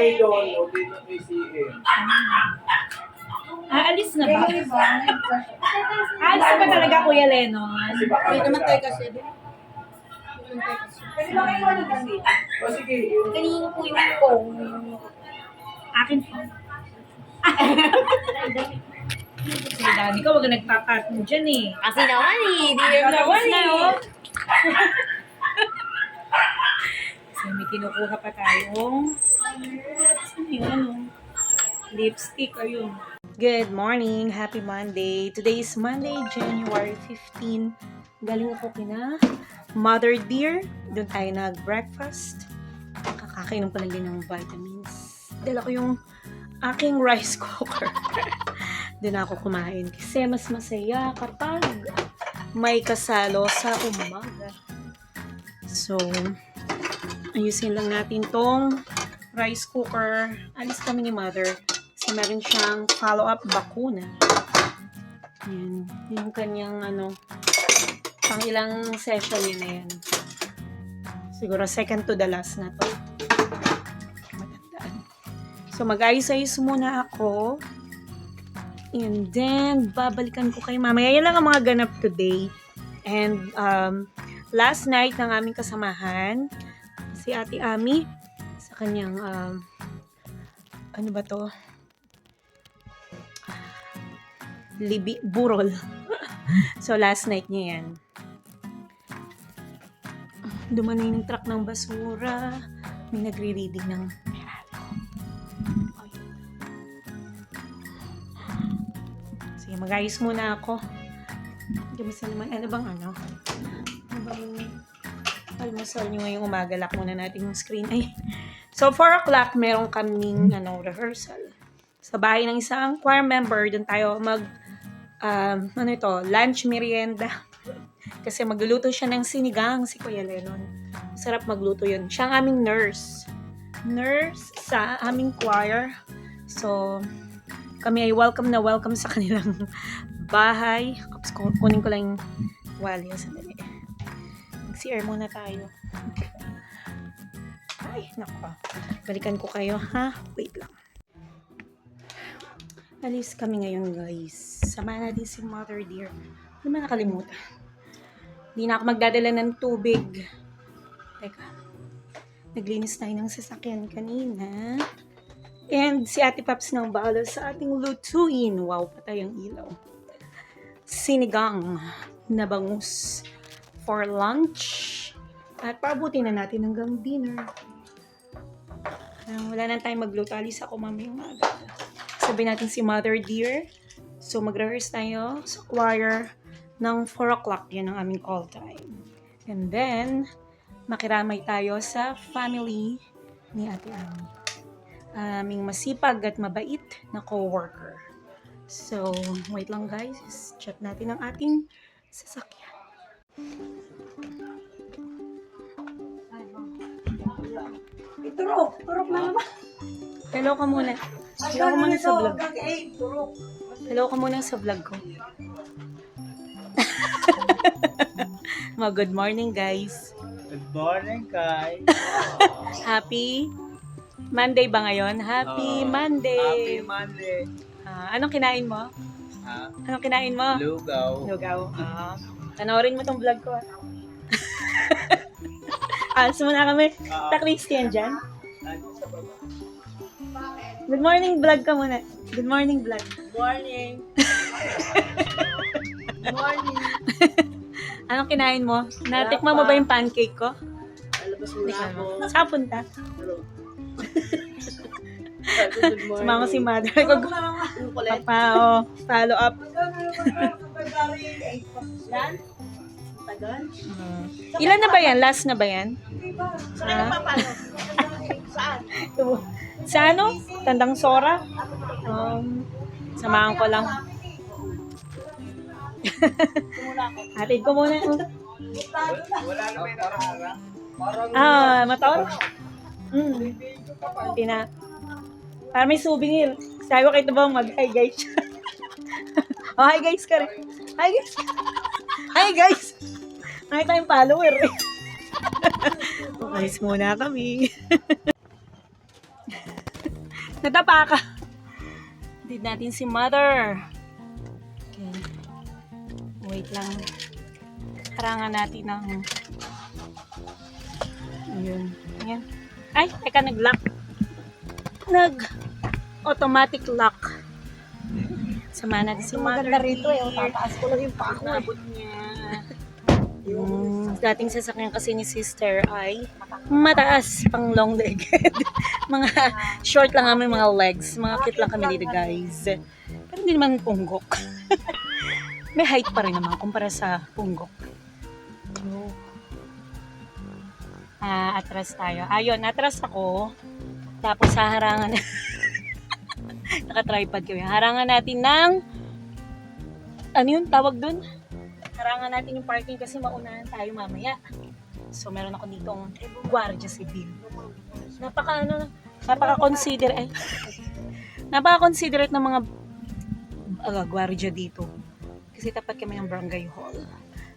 kay Lolo, dito kay CM. Alis na ba? Alis na ba talaga, Kuya Leno? Kasi baka May namatay kasi. O sige, Kanina po yung phone. Akin po. Si Daddy ko, wag nagpapartner dyan eh. Kasi naman eh. Di yan naman Tapos na, eh. oh. So, may kinukuha pa tayong yung ano, lipstick, ayun. Good morning, happy Monday. Today is Monday, January 15. Galing ako kina Mother Dear. Doon tayo nag-breakfast. Kakainom pa lang din ng vitamins. Dala ko yung aking rice cooker. Doon ako kumain. Kasi mas masaya kapag may kasalo sa umaga. So, ayusin lang natin tong rice cooker. Alis kami ni Mother. Kasi meron siyang follow-up bakuna. Yan. Yung kanyang pang ilang session yun na yan. Siguro second to the last na to. Matandaan. So, mag-ayos-ayos muna ako. And then, babalikan ko kay Mama. Yan lang ang mga ganap today. And, last night ng aming kasamahan, si Ate Ami, sa kanyang, ano ba to? Burol. So, last night niya yan. Dumating yung truck ng basura. May nagre-reading ng Meralco. Sige, mag-ayos muna ako. Kamusta naman? Ano bang ano? Ano bang almusal nyo ngayong umaga? Lock muna natin yung screen. Ay. So, 4 o'clock, meron kaming rehearsal. Sa bahay ng isang choir member, doon tayo lunch merienda. Kasi magluluto siya ng sinigang, si Kuya Lennon. Masarap magluto yun. Siya ang aming nurse. Nurse sa aming choir. So, kami ay welcome na welcome sa kanilang bahay. Kunin ko lang yung walya. Sandali. Mag-CR muna tayo. Ay, naku. Balikan ko kayo, ha? Wait lang. Alis kami ngayon, guys. Samahan natin si Mother Dear. Hindi man nakalimutan. Hindi na ako magdadala ng tubig. Teka. Naglinis tayo ng sasakyan kanina. And si Ate Paps nang bahala sa ating lutuin. Wow, patay ang ilaw. Sinigang na bangus for lunch. At paabutin na natin hanggang dinner. Wala na tayong magluto. Alis ako mamayang maaga. Sabi natin si Mother Dear. So, mag-rehearse tayo sa choir ng 4 o'clock. Yan ang aming call time. And then, makiramay tayo sa family ni Ate Ami. Aming masipag at mabait na co-worker. So, wait lang guys. Check natin ang ating sasakyan. Turok na naman. Hello ka muna. Hello ka muna sa vlog. Hello ka muna sa vlog ko. Good morning guys. good morning, guys. Happy Monday ba ngayon? Happy Monday. Happy Monday. Anong kinain mo? Ha? Anong kinain mo? Lugaw. Lugaw. Panoorin mo tong vlog ko. Sumuna kami. Ta-Christian dyan. Good morning vlog ka muna. Good morning vlog. Morning. Morning. Anong kinain mo? Natikman mo ba yung pancake ko? Alabas mo na ako. Saan punta? Good morning. Sumama si Mother. Kulit. Follow up. Yan? Tagal? Ilan na ba yan? Last na ba yan? Saan ka papalo? Saan? Sa ano? Tandang Sora? Samahan ko lang. Hatid ko muna. Wala na may narara. Mataon? Para may souvenir. Sabi ko kayo ba mag-hi guys? Hi guys ka rin. Hi guys. Hi guys. Hi tayong follower eh. Alis muna kami. Nadapa ka. Did natin si mother. Okay. Wait lang. Harangan natin ng... Ayun. Ayan. Ay, teka, nag-lock. Nag-automatic lock. Sama natin si mother. Maganda rito eh. Tataas ko lang yung paa ko eh. Naabot niya. Yung dating sasakyan kasi ni sister ay mataas, pang long leg. Mga short lang kami mga legs. Mga cute lang kami dito, guys. Pero hindi naman punggok. May height pa rin naman kumpara sa punggok. So, atras tayo. Ayun, atras ako. Tapos haharangan naka-tripod kami. Harangan natin ng ano yun, tawag dun? Harangan natin yung parking kasi maunahan tayo mamaya. So, meron ako ditong Guardia Civil. Napaka-considerate ng mga guardia dito. Kasi tapat kami ng barangay hall.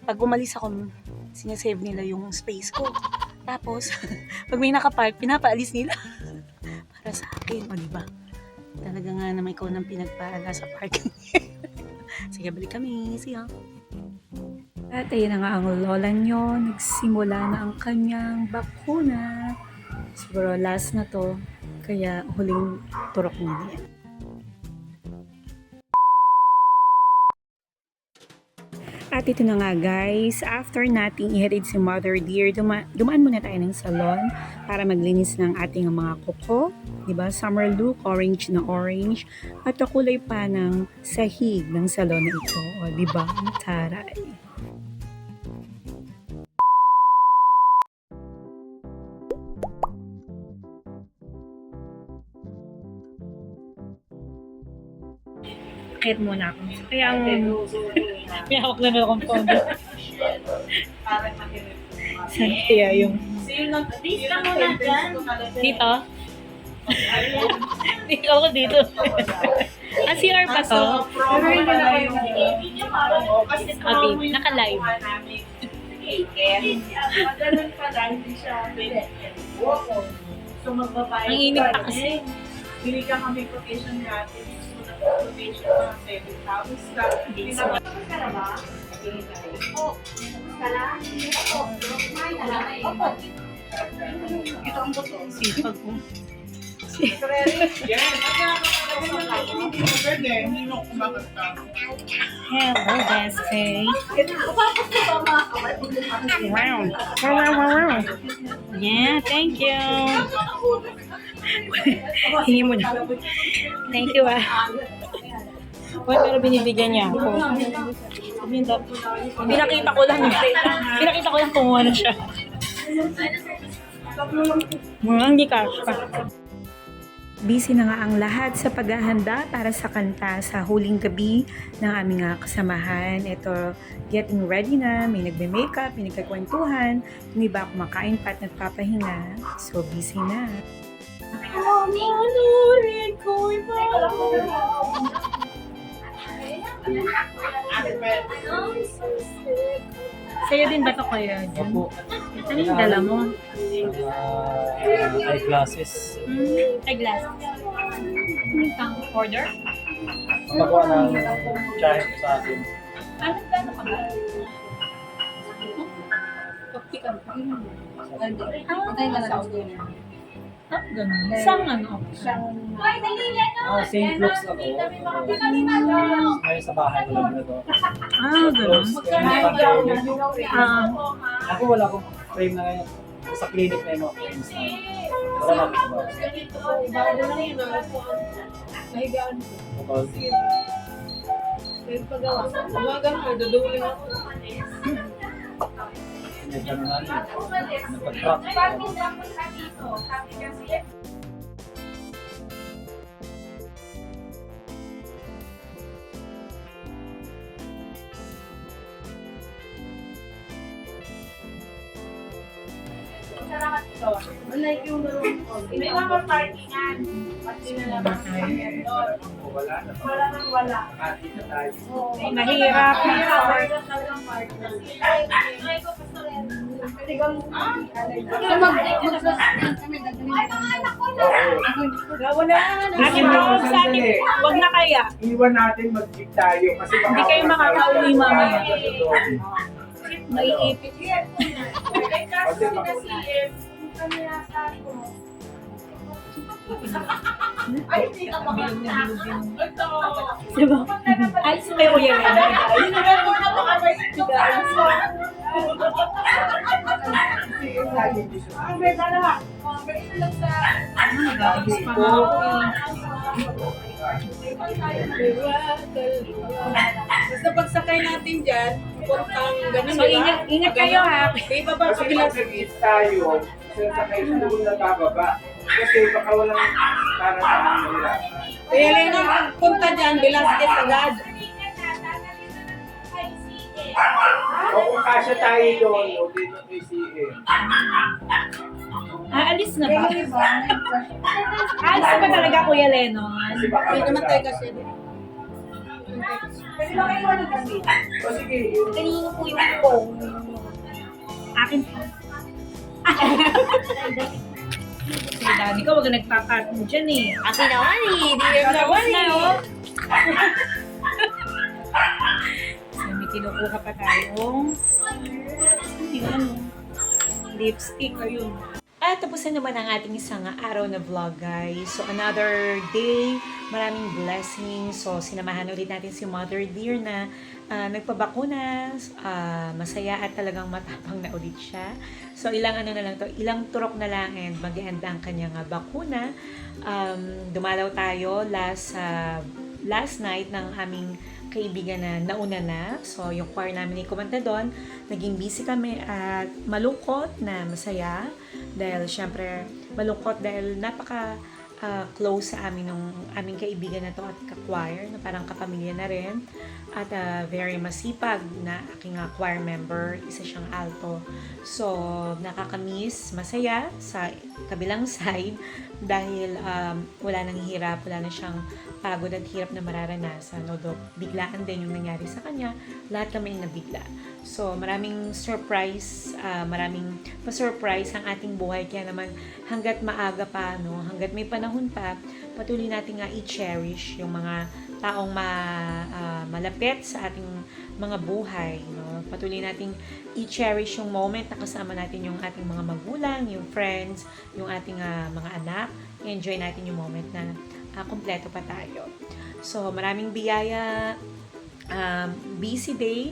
Pag umalis ako, sinasave nila yung space ko. Tapos, pag may nakapark, pinapaalis nila. Para sa akin, o diba? Talaga nga naman ikaw nang pinagpaala sa parking. Sige, balik kami. See ya. At ayun na nga ang lola nyo. Nagsimula na ang kanyang bakuna. Siguro last na to. Kaya huling turok niya. At ito na nga guys, after nating ihatid si Mother Dear, dumaan muna tayo ng salon para maglinis ng ating mga kuko. Diba? Summer look, orange na orange. At kakulay pa ng sahig ng salon na ito. O diba? Ang taray. Akit muna ako. Kaya ang may hawak na akong pondo. Saan kaya yung... Dito? Dito ako dito. CR pa to? Okay, naka-live. Ang init pa kasi. Bili ka kami quotation natin. Quotation mga 7,000. Ito ang buto. Sipag ko. Hello, Bestie. Wow. Wow. Yeah, thank you. Hingi mo na. Thank you, pero binibigyan niya ako. Pinakita ko lang. Pinakita ko lang kung ano siya. Hindi cash pa. Busy na nga ang lahat sa paghahanda para sa kanta sa huling gabi ng aming kasamahan. Ito, getting ready na, may nagbe-makeup, may nagkakwentuhan, yung iba kumakain pa at nagpapahinga. So, busy na. Manurin ko iba. Sa'yo din ba ito kaya? Opo. Ano yung dala mo? Eyeglasses. Eyeglasses. Ano kang order? Pagkakuha ng tsahe ko sa akin. Ano ka ba? Optical pa. Ganun. Isang ano? St. Luke's na to. Ngayon sa bahay ko lang na to. Ganun. Ako wala akong frame na ngayon. Sa clinic na yung mga frames na. Wala na ako ba? Nahigaan ko. Kapag Pagawa. Umagang ko, dudulin ako. medyo na nagpag-trap. Unlike yung may mga parkingan. Pati na naman doon. Wala nang wala. Mahirap. Akin tawag sa atin, wag na kaya. Iwan natin mag-jeep tayo kasi baka Hindi kayo wala makakauwi tayong mamaya. sa doon. Maiipit. Eh, kaso sila CM, kami nasa ako. Ay, hindi ka makakita. Ito. Diba? Ay, sumayo ko yan. Ayun na lang muna makabay ito. Ang beda na. Balik lang sa... Nag-ayos pa nga ako eh. Basta pagsakay natin dyan, puntang ganun, So, ingat kayo ha. Di ba ba Kasi pag nag-eat tayo, sasakay sa doon na bababa. Kasi baka walang para sa kanila. Kaya lang na punta dyan, Velasquez agad. O kung kasya tayo doon, o dito kay CM. Aalis na ba? Aalis na ba talaga, Kuya Lennon? Kasi baka Hindi naman tayo kasi. Pwede ba kayo nag-gamit? O sige, yun. Kanino po yung phone? Akin po. Sige, Daddy ko, wag ka nagpapatong dyan eh. Akin naman eh, di yan naman Na, eh. oh. So, may kinukuha pa tayong yung ano, lipstick ayun. At tapos na naman ang ating isang araw na vlog, guys. So, another day, maraming blessings. So, sinamahan ulit natin si Mother Dear na nagpabakuna, masaya at talagang matapang na ulit siya. So, ilang ano na lang to, ilang turok na lang and mag-end ang kanyang bakuna. Dumalaw tayo last night ng aming kaibigan na nauna na. So, yung choir namin ay kumanta doon. Naging busy kami at malungkot na masaya. Dahil, syempre, malungkot dahil napaka close sa amin ng aming kaibigan na to at ka-choir na parang kapamilya na rin. At very masipag na aking choir member. Isa siyang alto. So, nakakamiss, masaya sa kabilang side dahil wala nang hirap, wala na siyang pagod at hirap na mararanasan. Although, biglaan din yung nangyari sa kanya. Lahat kami nabigla. So, maraming surprise, maraming pa-surprise ang ating buhay. Kaya naman, hanggat maaga pa, no, hanggat may panahon pa, patuloy natin nga i-cherish yung mga taong malapit sa ating mga buhay. No? Patuloy nating i-cherish yung moment na kasama natin yung ating mga magulang, yung friends, yung ating mga anak. Enjoy natin yung moment na kompleto pa tayo. So, maraming biyaya, busy day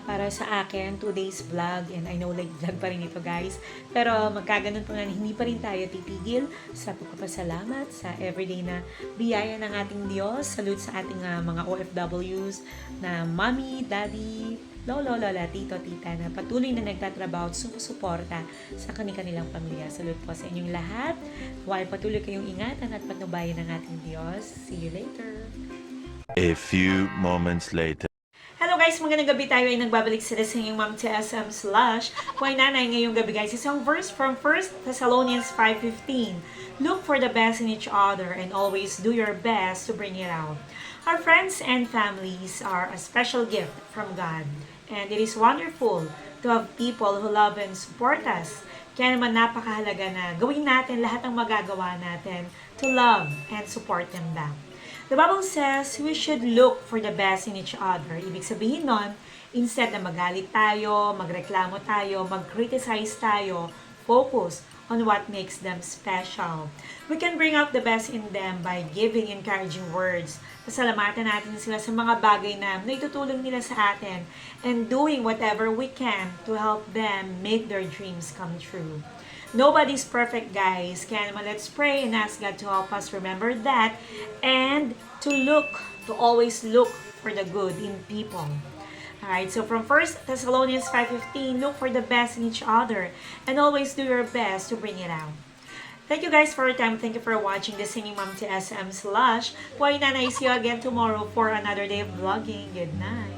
para sa akin, 2 days vlog, and I know like vlog pa rin ito guys, pero magkaganon po na hindi pa rin tayo titigil sa pagpapasalamat sa everyday na biyaya ng ating Diyos. Salute sa ating mga OFWs na mommy, daddy, lolo, lola, tito, tita na patuloy na nagtatrabaho at sumusuporta sa kanilang pamilya. Salute po sa inyong lahat. While patuloy kayong ingatan at patnubayan ng ating Diyos. See you later. A few moments later. Hello guys, magandang gabi. Tayo ay nagbabalik sa Singing Mom TSM / Kuya Nanay ngayong gabi guys. Isang verse from 1 Thessalonians 5:15. Look for the best in each other and always do your best to bring it out. Our friends and families are a special gift from God. And it is wonderful to have people who love and support us. Kaya naman napakahalaga na gawin natin lahat ng magagawa natin to love and support them back. The Bible says we should look for the best in each other. Ibig sabihin nun, instead na magalit tayo, magreklamo tayo, mag-criticize tayo, focus on what makes them special. We can bring out the best in them by giving encouraging words. Pasalamatan natin sila sa mga bagay na naitutulong nila sa atin and doing whatever we can to help them make their dreams come true. Nobody's perfect, guys. Kaya naman, let's pray and ask God to help us remember that and to always look for the good in people. Alright, so from 1 Thessalonians 5:15, look for the best in each other and always do your best to bring it out. Thank you guys for your time. Thank you for watching the Singing Mom TSM / Kuya Nanay. See you again tomorrow for another day of vlogging. Good night.